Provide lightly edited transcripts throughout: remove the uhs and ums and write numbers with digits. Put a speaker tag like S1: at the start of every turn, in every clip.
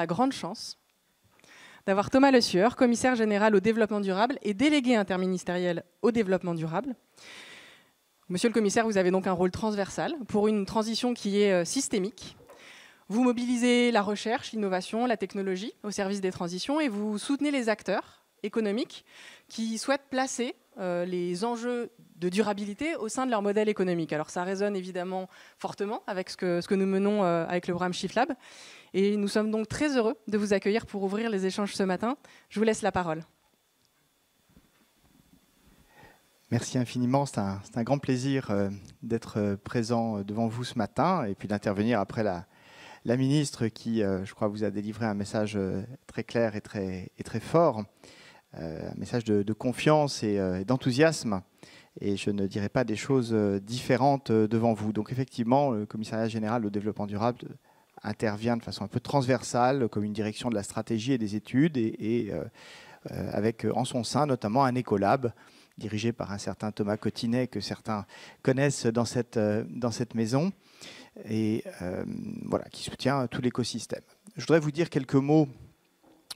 S1: la grande chance d'avoir Thomas Le Sueur, commissaire général au développement durable et délégué interministériel au développement durable. Monsieur le commissaire, vous avez donc un rôle transversal pour une transition qui est systémique. Vous mobilisez la recherche, l'innovation, la technologie au service des transitions et vous soutenez les acteurs économiques qui souhaitent placer les enjeux de durabilité au sein de leur modèle économique. Alors ça résonne évidemment fortement avec ce que nous menons avec le programme Shift Lab. Et nous sommes donc très heureux de vous accueillir pour ouvrir les échanges ce matin. Je vous laisse la parole.
S2: Merci infiniment. C'est un grand plaisir d'être présent devant vous ce matin et puis d'intervenir après la ministre qui, je crois, vous a délivré un message très clair et très fort, un message de confiance et d'enthousiasme. Et je ne dirai pas des choses différentes devant vous. Donc effectivement, le commissariat général au développement durable intervient de façon un peu transversale comme une direction de la stratégie et des études et avec en son sein notamment un écolab dirigé par un certain Thomas Cotinet que certains connaissent dans cette maison et voilà, qui soutient tout l'écosystème. Je voudrais vous dire quelques mots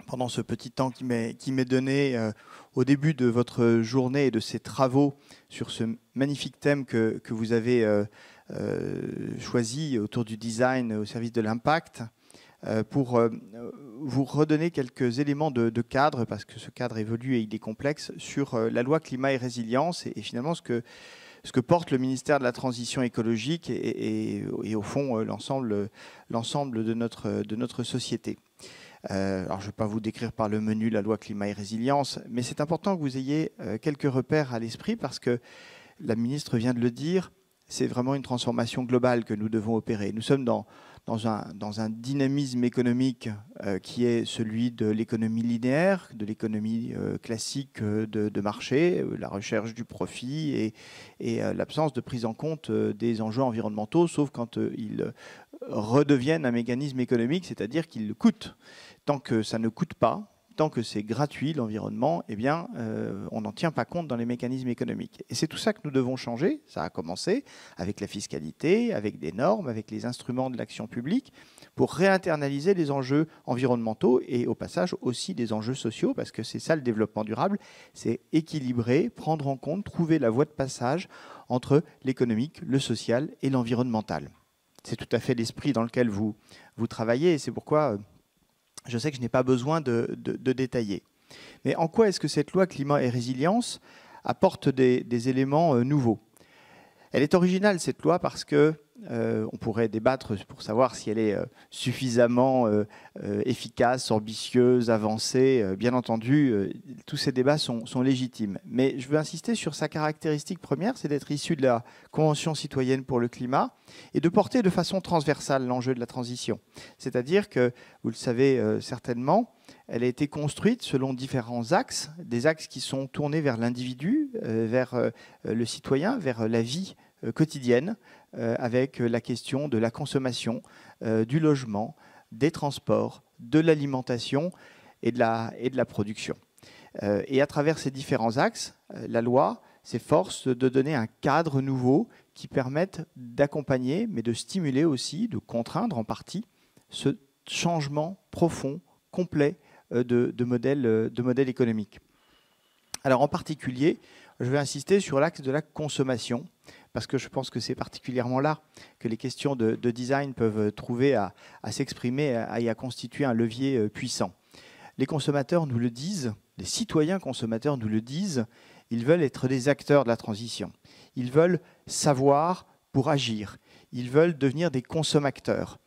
S2: pendant ce petit temps qui m'est donné au début de votre journée et de ces travaux sur ce magnifique thème que vous avez choisi autour du design au service de l'impact pour vous redonner quelques éléments de cadre, parce que ce cadre évolue et il est complexe, sur la loi climat et résilience et finalement ce que porte le ministère de la Transition écologique et au fond l'ensemble de notre société. Alors je ne vais pas vous décrire par le menu la loi climat et résilience, mais c'est important que vous ayez quelques repères à l'esprit parce que la ministre vient de le dire, c'est vraiment une transformation globale que nous devons opérer. Nous sommes dans un dynamisme économique qui est celui de l'économie linéaire, de l'économie classique de marché, la recherche du profit et l'absence de prise en compte des enjeux environnementaux, sauf quand ils redeviennent un mécanisme économique, c'est-à-dire qu'ils coûtent. Tant que ça ne coûte pas, tant que c'est gratuit, l'environnement, eh bien, on n'en tient pas compte dans les mécanismes économiques. Et c'est tout ça que nous devons changer. Ça a commencé avec la fiscalité, avec des normes, avec les instruments de l'action publique, pour réinternaliser les enjeux environnementaux et au passage aussi des enjeux sociaux, parce que c'est ça le développement durable, c'est équilibrer, prendre en compte, trouver la voie de passage entre l'économique, le social et l'environnemental. C'est tout à fait l'esprit dans lequel vous travaillez et c'est pourquoi je sais que je n'ai pas besoin de détailler. Mais en quoi est-ce que cette loi climat et résilience apporte des éléments nouveaux? Elle est originale, cette loi, parce que on pourrait débattre pour savoir si elle est suffisamment efficace, ambitieuse, avancée. Bien entendu, tous ces débats sont légitimes. Mais je veux insister sur sa caractéristique première, c'est d'être issue de la Convention citoyenne pour le climat et de porter de façon transversale l'enjeu de la transition. C'est-à-dire que, vous le savez certainement, elle a été construite selon différents axes, des axes qui sont tournés vers l'individu, vers le citoyen, vers la vie quotidienne, avec la question de la consommation, du logement, des transports, de l'alimentation et de la production. Et à travers ces différents axes, la loi s'efforce de donner un cadre nouveau qui permette d'accompagner, mais de stimuler aussi, de contraindre en partie, ce changement profond, complet de modèle économique. Alors en particulier, je vais insister sur l'axe de la consommation, parce que je pense que c'est particulièrement là que les questions de design peuvent trouver à s'exprimer et à constituer un levier puissant. Les consommateurs nous le disent, les citoyens consommateurs nous le disent, ils veulent être des acteurs de la transition. Ils veulent savoir pour agir. Ils veulent devenir des consommateurs.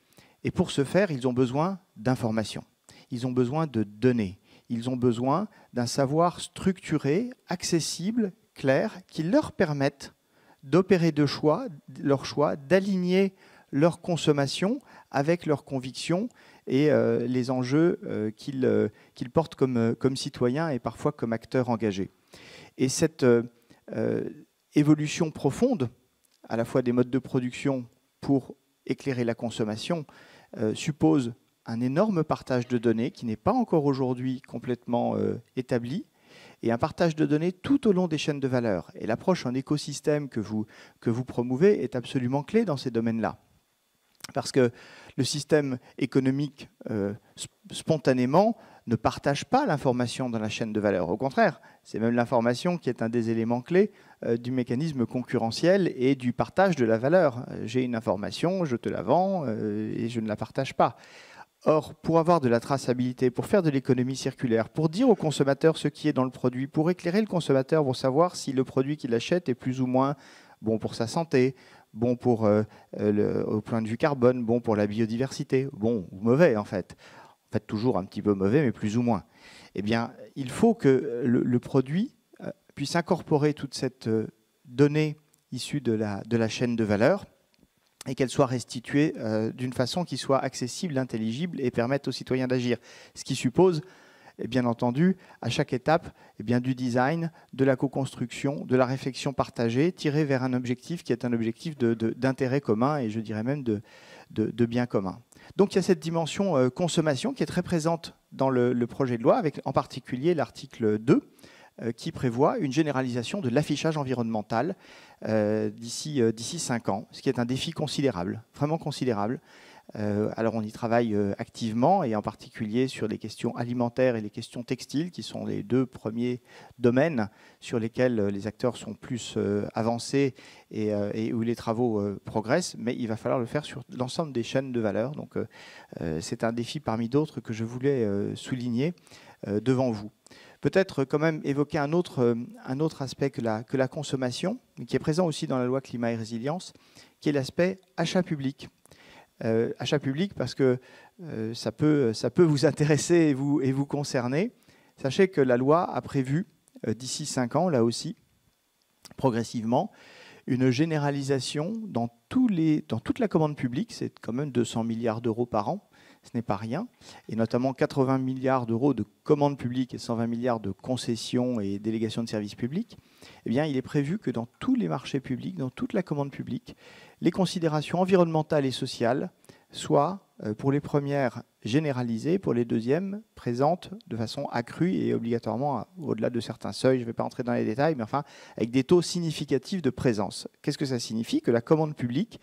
S2: Et pour ce faire, ils ont besoin d'informations. Ils ont besoin de données. Ils ont besoin d'un savoir structuré, accessible, clair, qui leur permette d'opérer leur choix, d'aligner leur consommation avec leurs convictions et les enjeux qu'ils portent comme citoyens et parfois comme acteurs engagés. Et cette évolution profonde, à la fois des modes de production pour éclairer la consommation, suppose un énorme partage de données qui n'est pas encore aujourd'hui complètement établi, et un partage de données tout au long des chaînes de valeur. Et l'approche en écosystème que vous promouvez est absolument clé dans ces domaines-là. Parce que le système économique, spontanément, ne partage pas l'information dans la chaîne de valeur. Au contraire, c'est même l'information qui est un des éléments clés du mécanisme concurrentiel et du partage de la valeur. J'ai une information, je te la vends et je ne la partage pas. Or, pour avoir de la traçabilité, pour faire de l'économie circulaire, pour dire au consommateur ce qui est dans le produit, pour éclairer le consommateur pour savoir si le produit qu'il achète est plus ou moins bon pour sa santé, bon pour, au point de vue carbone, bon pour la biodiversité, bon ou mauvais en fait. En fait, toujours un petit peu mauvais, mais plus ou moins. Eh bien, il faut que le produit puisse incorporer toute cette donnée issue de la chaîne de valeur et qu'elle soit restituée d'une façon qui soit accessible, intelligible et permette aux citoyens d'agir. Ce qui suppose, bien entendu, à chaque étape, du design, de la co-construction, de la réflexion partagée, tirée vers un objectif qui est un objectif d'intérêt commun et je dirais même de bien commun. Donc il y a cette dimension consommation qui est très présente dans le projet de loi, avec en particulier l'article 2, qui prévoit une généralisation de l'affichage environnemental d'ici 5 ans, ce qui est un défi considérable, vraiment considérable. Alors on y travaille activement, et en particulier sur les questions alimentaires et les questions textiles, qui sont les 2 premiers domaines sur lesquels les acteurs sont plus avancés et où les travaux progressent, mais il va falloir le faire sur l'ensemble des chaînes de valeur. Donc c'est un défi parmi d'autres que je voulais souligner devant vous. Peut-être quand même évoquer un autre aspect que la consommation, qui est présent aussi dans la loi climat et résilience, qui est l'aspect achat public. Achat public parce que ça peut vous intéresser et vous concerner. Sachez que la loi a prévu, d'ici 5 ans, là aussi, progressivement, une généralisation dans toute la commande publique. C'est quand même 200 milliards d'euros par an. Ce n'est pas rien, et notamment 80 milliards d'euros de commandes publiques et 120 milliards de concessions et délégations de services publics. Eh bien, il est prévu que dans tous les marchés publics, dans toute la commande publique, les considérations environnementales et sociales soient, pour les premières, généralisées, pour les deuxièmes, présentes de façon accrue et obligatoirement au-delà de certains seuils. Je ne vais pas entrer dans les détails, mais enfin, avec des taux significatifs de présence. Qu'est-ce que ça signifie? Que la commande publique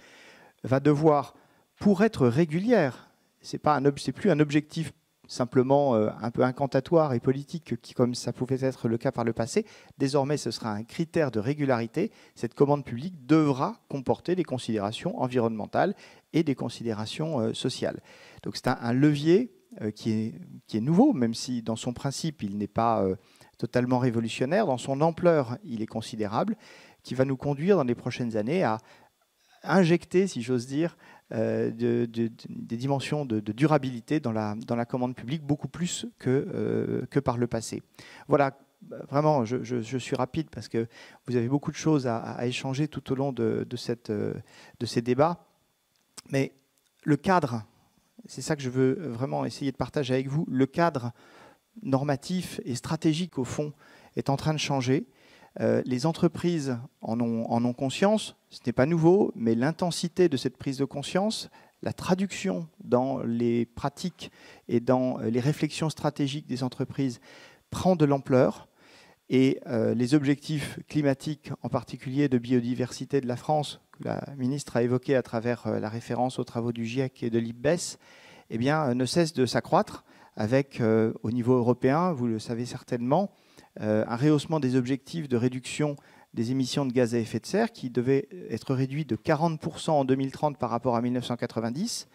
S2: va devoir, pour être régulière, c'est plus un objectif simplement un peu incantatoire et politique comme ça pouvait être le cas par le passé. Désormais, ce sera un critère de régularité. Cette commande publique devra comporter des considérations environnementales et des considérations sociales. Donc c'est un levier qui est nouveau, même si dans son principe, il n'est pas totalement révolutionnaire. Dans son ampleur, il est considérable, qui va nous conduire dans les prochaines années à injecter, si j'ose dire, des dimensions de durabilité dans la commande publique, beaucoup plus que par le passé. Voilà, vraiment, je suis rapide parce que vous avez beaucoup de choses à échanger tout au long de ces débats. Mais le cadre, c'est ça que je veux vraiment essayer de partager avec vous, le cadre normatif et stratégique, au fond, est en train de changer. Les entreprises en ont conscience, ce n'est pas nouveau, mais l'intensité de cette prise de conscience, la traduction dans les pratiques et dans les réflexions stratégiques des entreprises prend de l'ampleur, et les objectifs climatiques, en particulier de biodiversité de la France, que la ministre a évoqué à travers la référence aux travaux du GIEC et de l'IPBES, eh bien, ne cessent de s'accroître avec, au niveau européen, vous le savez certainement, un rehaussement des objectifs de réduction des émissions de gaz à effet de serre qui devait être réduit de 40% en 2030 par rapport à 1990.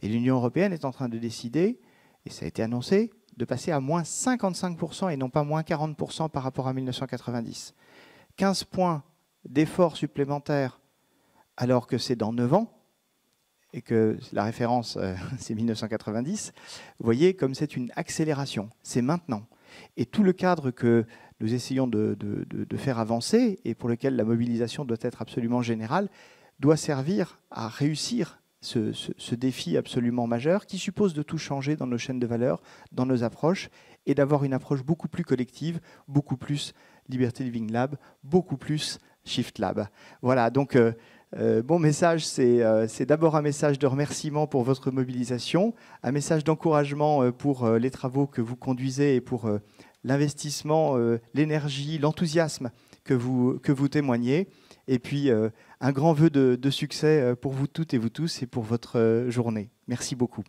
S2: Et l'Union européenne est en train de décider, et ça a été annoncé, de passer à moins 55% et non pas moins 40% par rapport à 1990. 15 points d'effort supplémentaires alors que c'est dans 9 ans, et que la référence, c'est 1990. Vous voyez comme c'est une accélération, c'est maintenant. Et tout le cadre que nous essayons de faire avancer et pour lequel la mobilisation doit être absolument générale, doit servir à réussir ce défi absolument majeur qui suppose de tout changer dans nos chaînes de valeur, dans nos approches, et d'avoir une approche beaucoup plus collective, beaucoup plus Liberty Living Lab, beaucoup plus Shift Lab. Voilà, donc bon message, c'est d'abord un message de remerciement pour votre mobilisation, un message d'encouragement pour les travaux que vous conduisez et pour l'investissement, l'énergie, l'enthousiasme que vous témoignez. Et puis, un grand vœu de succès pour vous toutes et vous tous et pour votre journée. Merci beaucoup.